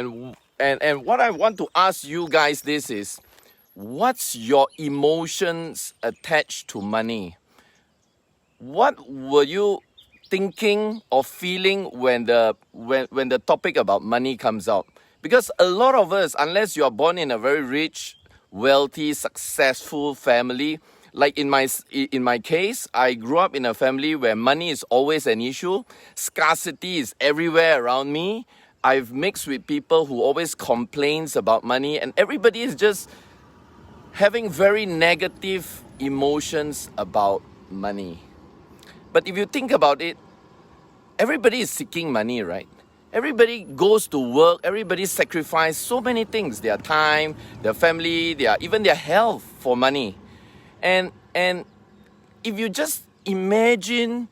And what I want to ask you guys this is, what's your emotions attached to money? What were you thinking or feeling when the topic about money comes out? Because a lot of us, unless you are born in a very rich, wealthy, successful family, like in my case, I grew up in a family where money is always an issue. Scarcity is everywhere around me. I've mixed with people who always complains about money, and everybody is just having very negative emotions about money. But if you think about it, everybody is seeking money, right? Everybody goes to work, everybody sacrifices so many things, their time, their family, even their health for money. And if you just imagine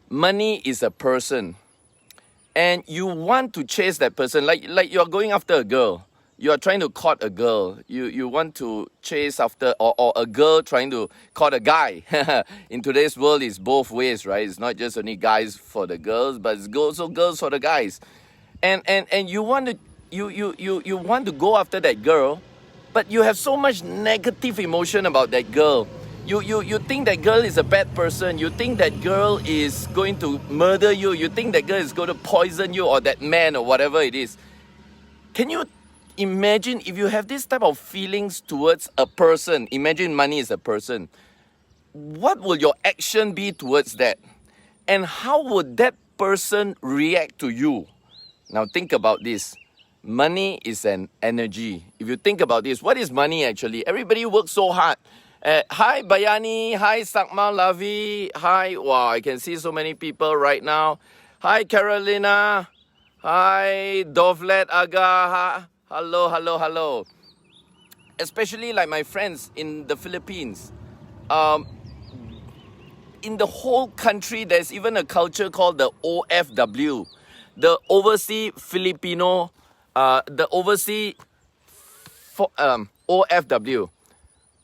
money is a person and you want to chase that person, like you're going after a girl. You are trying to court a girl. You want to chase after, or a girl trying to court a guy. In today's world, it's both ways, right? It's not just only guys for the girls, but it's also girls for the guys. And you want to go after that girl, but you have so much negative emotion about that girl. You think that girl is a bad person. You think that girl is going to murder you. You think that girl is going to poison you, or that man, or whatever it is. Can you imagine if you have this type of feelings towards a person? Imagine money is a person. What will your action be towards that? And how would that person react to you? Now think about this. Money is an energy. If you think about this, what is money actually? Everybody works so hard. Hi Bayani, hi Sakmal Lavi, hi, wow, I can see so many people right now. Hi Carolina, hi Dovlet Aga, hello. Especially like my friends in the Philippines. In the whole country, there's even a culture called the OFW, the Overseas Filipino, OFW,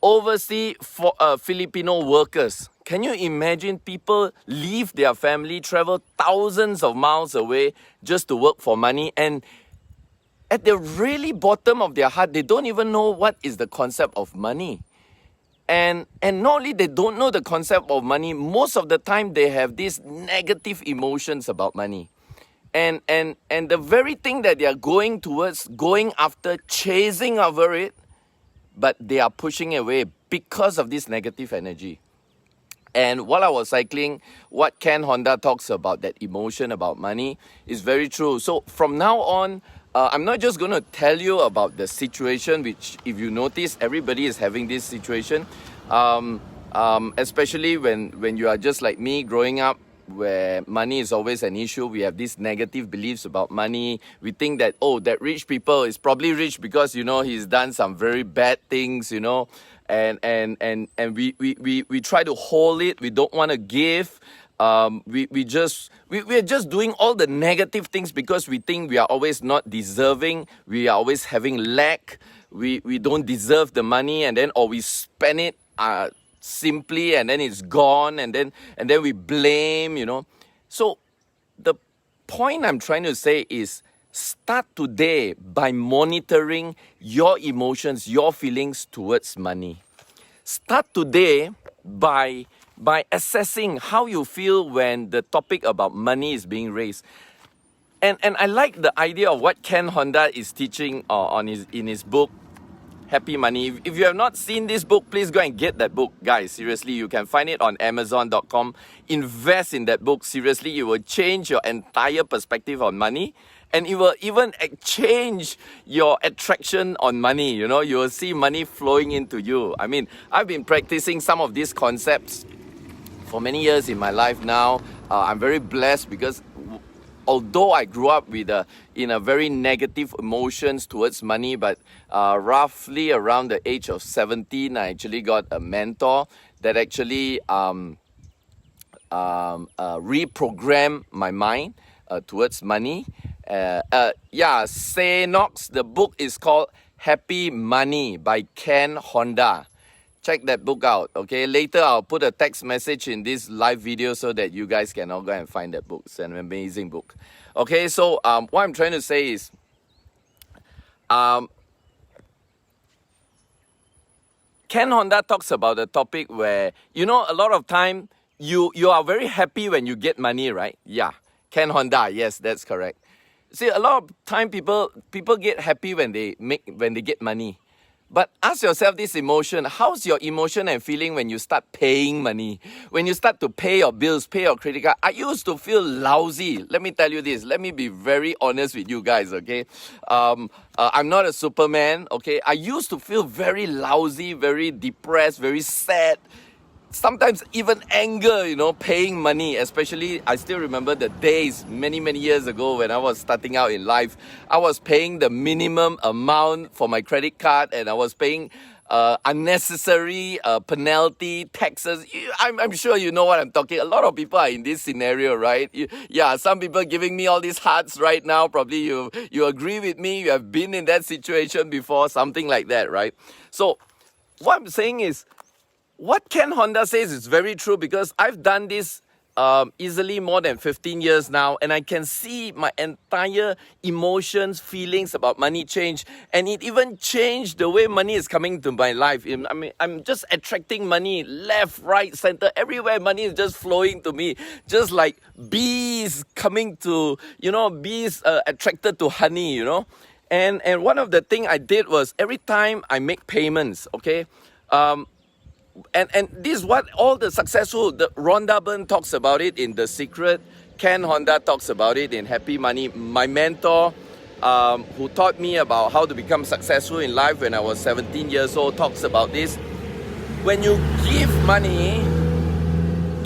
Overseas Filipino Workers. Can you imagine people leave their family, travel thousands of miles away just to work for money, and at the really bottom of their heart, they don't even know what is the concept of money. And not only they don't know the concept of money, most of the time they have these negative emotions about money. And the very thing that they are going towards, going after, chasing over it, but they are pushing away because of this negative energy. And while I was cycling, what Ken Honda talks about, that emotion about money, is very true. So from now on, I'm not just going to tell you about the situation, which if you notice, everybody is having this situation. Especially when you are just like me, growing up, where money is always an issue. We have these negative beliefs about money. We think that, oh, that rich people is probably rich because, he's done some very bad things, and we try to hold it. We don't want to give. We're just doing all the negative things because we think we are always not deserving. We are always having lack. We don't deserve the money, and then or we spend it simply, and then it's gone, and then we blame. So the point I'm trying to say is, start today by monitoring your emotions, your feelings towards money. Start today by assessing how you feel when the topic about money is being raised. And I like the idea of what Ken Honda is teaching in his book, Happy Money. If you have not seen this book, please go and get that book, guys. Seriously, you can find it on Amazon.com. Invest in that book. Seriously, it will change your entire perspective on money. And it will even change your attraction on money. You will see money flowing into you. I mean, I've been practicing some of these concepts for many years in my life now. I'm very blessed because although I grew up in a very negative emotions towards money, but roughly around the age of 17, I actually got a mentor that actually reprogrammed my mind towards money. Say Knox, the book is called Happy Money by Ken Honda. Check that book out, okay? Later, I'll put a text message in this live video so that you guys can all go and find that book. It's an amazing book. Okay, so what I'm trying to say is, Um, Ken Honda talks about a topic where, you know, a lot of time you are very happy when you get money, right? Yeah. Ken Honda, yes, that's correct. See, a lot of time people get happy when they get money. But ask yourself this emotion, how's your emotion and feeling when you start paying money? When you start to pay your bills, pay your credit card? I used to feel lousy. Let me tell you this. Let me be very honest with you guys, okay? I'm not a Superman, okay? I used to feel very lousy, very depressed, very sad. Sometimes even anger, you know, paying money. Especially, I still remember the days many years ago when I was starting out in life. I was paying the minimum amount for my credit card, and I was paying unnecessary penalty, taxes. I'm sure you know what I'm talking. A lot of people are in this scenario, right? Yeah, some people giving me all these hearts right now. Probably you agree with me. You have been in that situation before, something like that, right? So what I'm saying is, what Ken Honda says is very true, because I've done this easily more than 15 years now, and I can see my entire emotions, feelings about money change, and it even changed the way money is coming to my life. I mean, I'm just attracting money left, right, center, everywhere. Money is just flowing to me, just like bees coming to, you know, bees attracted to honey, you know. And one of the things I did was, every time I make payments, okay, and this is what all the successful, Rhonda Byrne talks about it in The Secret. Ken Honda talks about it in Happy Money. My mentor, who taught me about how to become successful in life when I was 17 years old, talks about this. When you give money,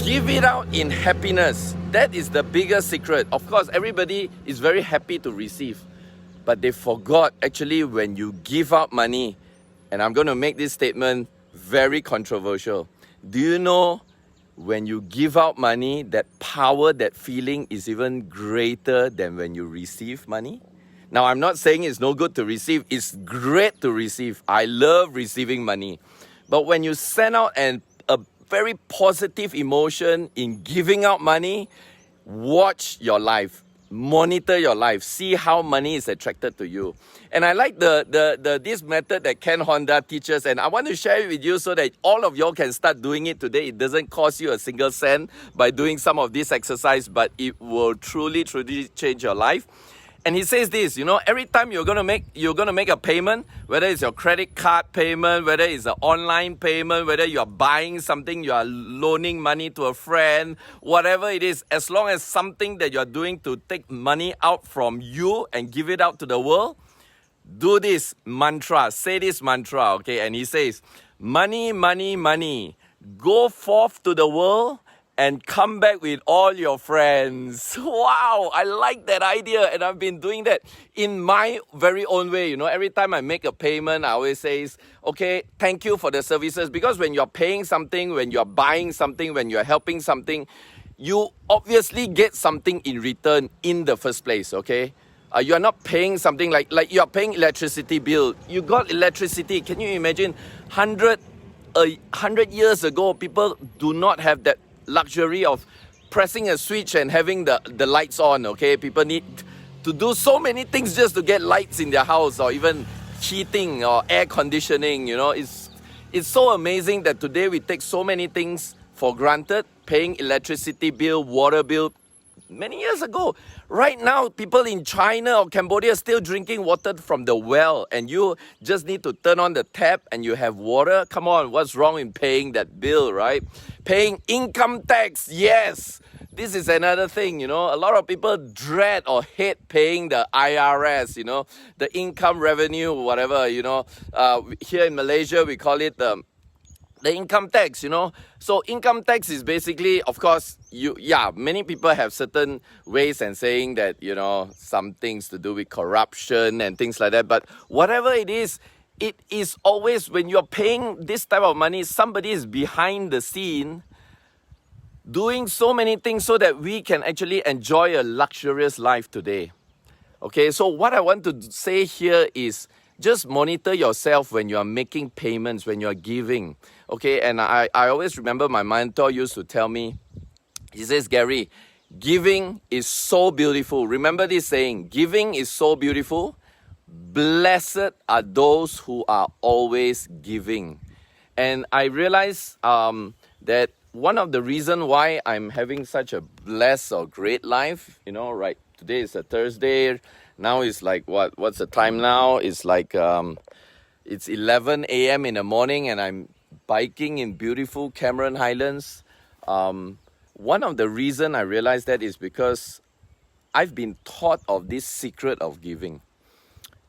give it out in happiness. That is the biggest secret. Of course, everybody is very happy to receive, but they forgot actually when you give out money, and I'm going to make this statement very controversial. Do you know, when you give out money, that power, that feeling is even greater than when you receive money? Now, I'm not saying it's no good to receive. It's great to receive. I love receiving money. But when you send out a very positive emotion in giving out money, watch your life. Monitor your life. See how money is attracted to you. And I like this method that Ken Honda teaches, and I want to share it with you so that all of y'all can start doing it today. It doesn't cost you a single cent by doing some of this exercise, but it will truly change your life. And he says this, you know, every time you're gonna make a payment, whether it's your credit card payment, whether it's an online payment, whether you're buying something, you are loaning money to a friend, whatever it is, as long as something that you're doing to take money out from you and give it out to the world, do this mantra, say this mantra, okay? And he says, money, money, money, go forth to the world and come back with all your friends. Wow, I like that idea, and I've been doing that in my very own way. You know, every time I make a payment, I always say, okay, thank you for the services, because when you're paying something, when you're buying something, when you're helping something, you obviously get something in return in the first place, okay? You are not paying something like you are paying electricity bill. You got electricity. Can you imagine 100 years ago, people do not have that luxury of pressing a switch and having the lights on, okay? People need to do so many things just to get lights in their house, or even heating or air conditioning, you know. It's so amazing that today we take so many things for granted, paying electricity bill, water bill. Many years ago, right now, people in China or Cambodia are still drinking water from the well, and you just need to turn on the tap and you have water. Come on, what's wrong in paying that bill, right? Paying income tax, yes. This is another thing, you know. A lot of people dread or hate paying the IRS, you know, the income revenue, whatever, you know. Here in Malaysia, we call it the income tax, you know. So income tax is basically, of course, many people have certain ways and saying that, you know, some things to do with corruption and things like that. But whatever it is always, when you're paying this type of money, somebody is behind the scene doing so many things so that we can actually enjoy a luxurious life today. Okay, so what I want to say here is, just monitor yourself when you are making payments, when you are giving. Okay, and I always remember my mentor used to tell me, he says, Gary, giving is so beautiful. Remember this saying, giving is so beautiful, blessed are those who are always giving. And I realize that one of the reasons why I'm having such a blessed or great life, right? Today is a Thursday. Now it's like, what's the time now? It's like, it's 11 a.m. in the morning and I'm biking in beautiful Cameron Highlands. One of the reasons I realized that is because I've been taught of this secret of giving.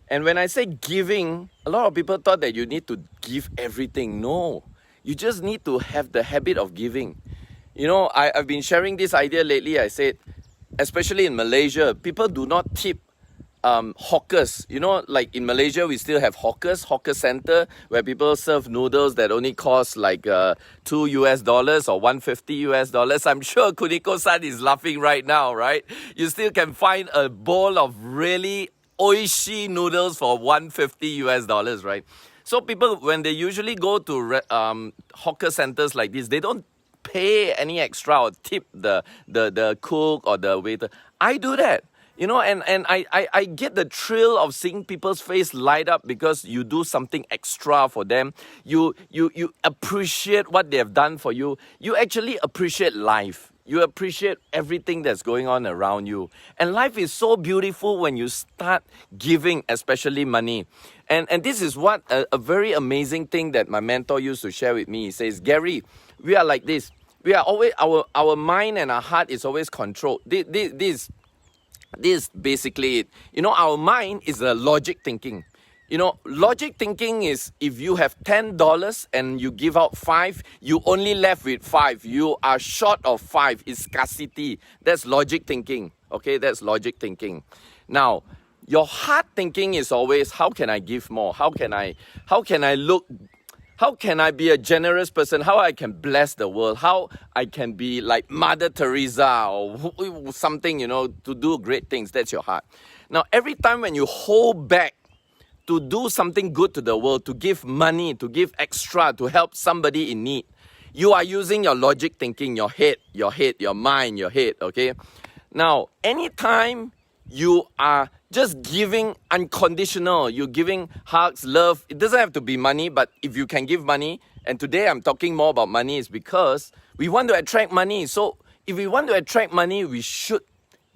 And when I say giving, a lot of people thought that you need to give everything. No, you just need to have the habit of giving. I've been sharing this idea lately. I said, especially in Malaysia, people do not tip hawkers. Like in Malaysia, we still have hawker center, where people serve noodles that only cost like $2 or $150. I'm sure Kuniko-san is laughing right now, right? You still can find a bowl of really oishi noodles for $150, right? So people, when they usually go to hawker centers like this, they don't pay any extra or tip the cook or the waiter. I do that. And I get the thrill of seeing people's face light up because you do something extra for them. You appreciate what they have done for you. You actually appreciate life. You appreciate everything that's going on around you. And life is so beautiful when you start giving, especially money. And this is what a very amazing thing that my mentor used to share with me. He says, Gary, we are like this. We are always, our mind and our heart is always controlled. This basically it. Our mind is the logic thinking. Logic thinking is if you have $10 and you give out 5, you only left with 5. You are short of 5. It's scarcity. That's logic thinking. Okay, that's logic thinking. Now, your heart thinking is always, how can I give more? How can I be a generous person? How I can bless the world? How I can be like Mother Teresa or something, to do great things. That's your heart. Now, every time when you hold back to do something good to the world, to give money, to give extra, to help somebody in need, you are using your logic thinking, your head, your mind, your head, okay? Now, anytime you are just giving unconditional, you're giving hugs, love. It doesn't have to be money, but if you can give money, and today I'm talking more about money, is because we want to attract money. So if we want to attract money, we should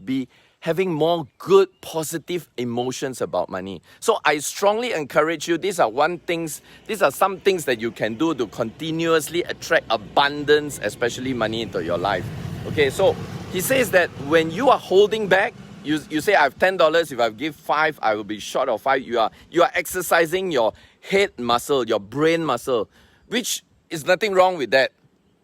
be having more good, positive emotions about money. So I strongly encourage you, these are some things that you can do to continuously attract abundance, especially money into your life. Okay, so he says that when you are holding back, you say, I have $10, if I give 5, I will be short of 5. You are exercising your head muscle, your brain muscle, which is nothing wrong with that.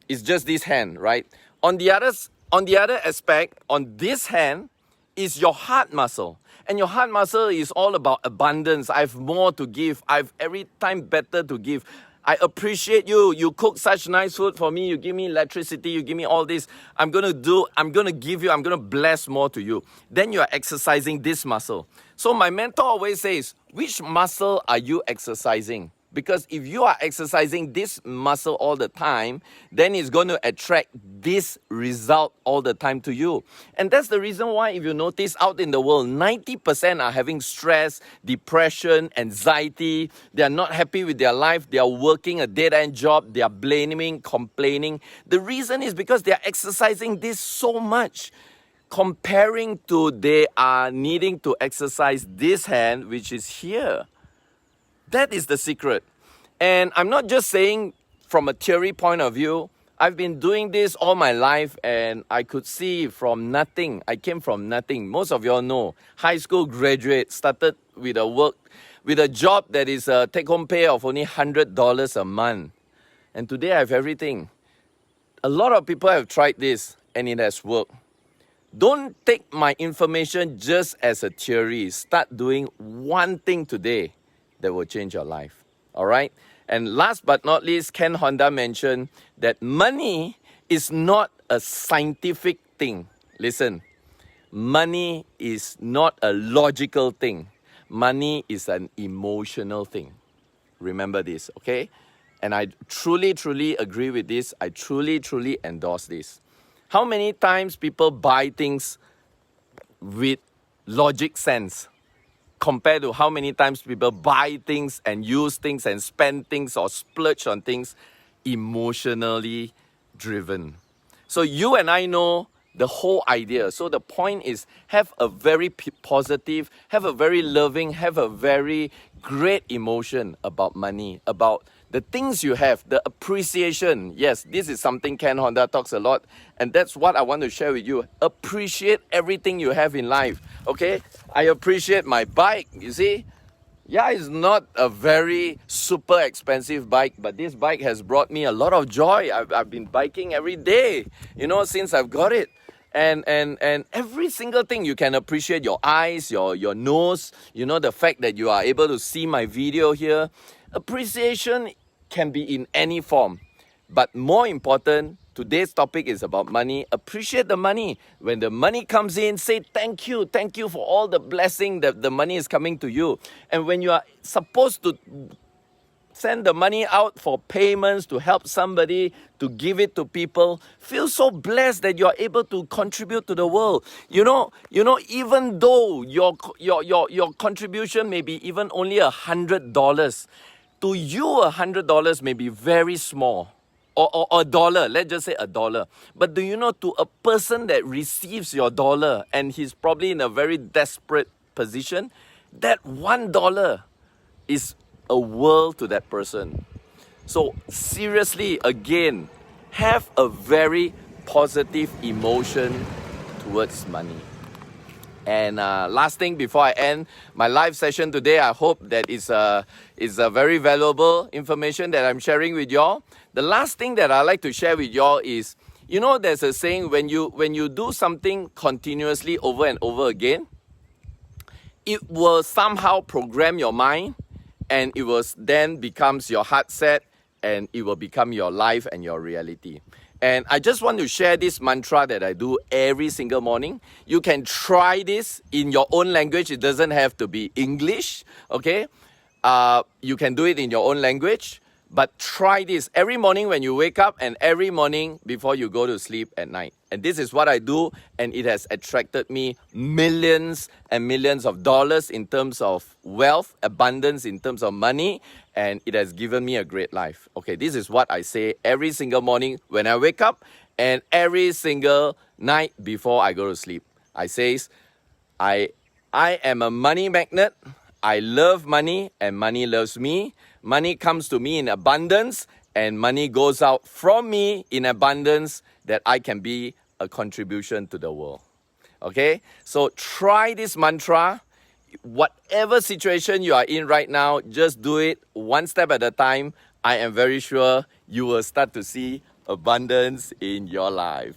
It's just this hand, right? On the other aspect, on this hand, is your heart muscle. And your heart muscle is all about abundance. I have more to give. I have every time better to give. I appreciate you. You cook such nice food for me. You give me electricity. You give me all this. I'm going to give you. I'm going to bless more to you. Then you are exercising this muscle. So my mentor always says, which muscle are you exercising? Because if you are exercising this muscle all the time, then it's going to attract this result all the time to you. And that's the reason why, if you notice out in the world, 90% are having stress, depression, anxiety. They are not happy with their life. They are working a dead-end job. They are blaming, complaining. The reason is because they are exercising this so much, comparing to they are needing to exercise this hand, which is here. That is the secret. And I'm not just saying from a theory point of view. I've been doing this all my life and I could see from nothing. I came from nothing. Most of y'all know. High school graduate, started with a job that is a take-home pay of only $100 a month. And today I have everything. A lot of people have tried this and it has worked. Don't take my information just as a theory. Start doing one thing today that will change your life. All right? And last but not least, Ken Honda mentioned that money is not a scientific thing. Listen, money is not a logical thing. Money is an emotional thing. Remember this, okay? And I truly, truly agree with this. I truly, truly endorse this. How many times people buy things with logic sense? compared to how many times people buy things and use things and spend things or splurge on things, emotionally driven. So you and I know the whole idea. So the point is, have a very positive, have a very loving, have a very great emotion about money, about the things you have, the appreciation. Yes, this is something Ken Honda talks a lot, and that's what I want to share with you. Appreciate everything you have in life, okay? I appreciate my bike, you see? Yeah, it's not a very super expensive bike, but this bike has brought me a lot of joy. I've been biking every day, you know, since I've got it. And every single thing you can appreciate, your eyes, your nose, you know, the fact that you are able to see my video here. Appreciation can be in any form. But more important, today's topic is about money. Appreciate the money. When the money comes in, say thank you for all the blessing that the money is coming to you. And when you are supposed to send the money out for payments, to help somebody, to give it to people, feel so blessed that you're able to contribute to the world. You know, even though your contribution may be even only $100, to you $100 may be very small. Or a dollar, let's just say $1. But do you know, to a person that receives your dollar and he's probably in a very desperate position, that $1 is a world to that person. So seriously, again, have a very positive emotion towards money. And last thing before I end my live session today, I hope that it's a very valuable information that I'm sharing with y'all. The last thing that I like to share with y'all is, you know, there's a saying, when you do something continuously over and over again, it will somehow program your mind, and it will then becomes your heart set, and it will become your life and your reality. And I just want to share this mantra that I do every single morning. You can try this in your own language. It doesn't have to be English, okay? You can do it in your own language. But try this every morning when you wake up and every morning before you go to sleep at night. And this is what I do, and it has attracted me millions and millions of dollars in terms of wealth, abundance in terms of money, and it has given me a great life. Okay, this is what I say every single morning when I wake up and every single night before I go to sleep. I say, I am a money magnet. I love money and money loves me. Money comes to me in abundance and money goes out from me in abundance, that I can be a contribution to the world. Okay? So try this mantra. Whatever situation you are in right now, just do it one step at a time. I am very sure you will start to see abundance in your life.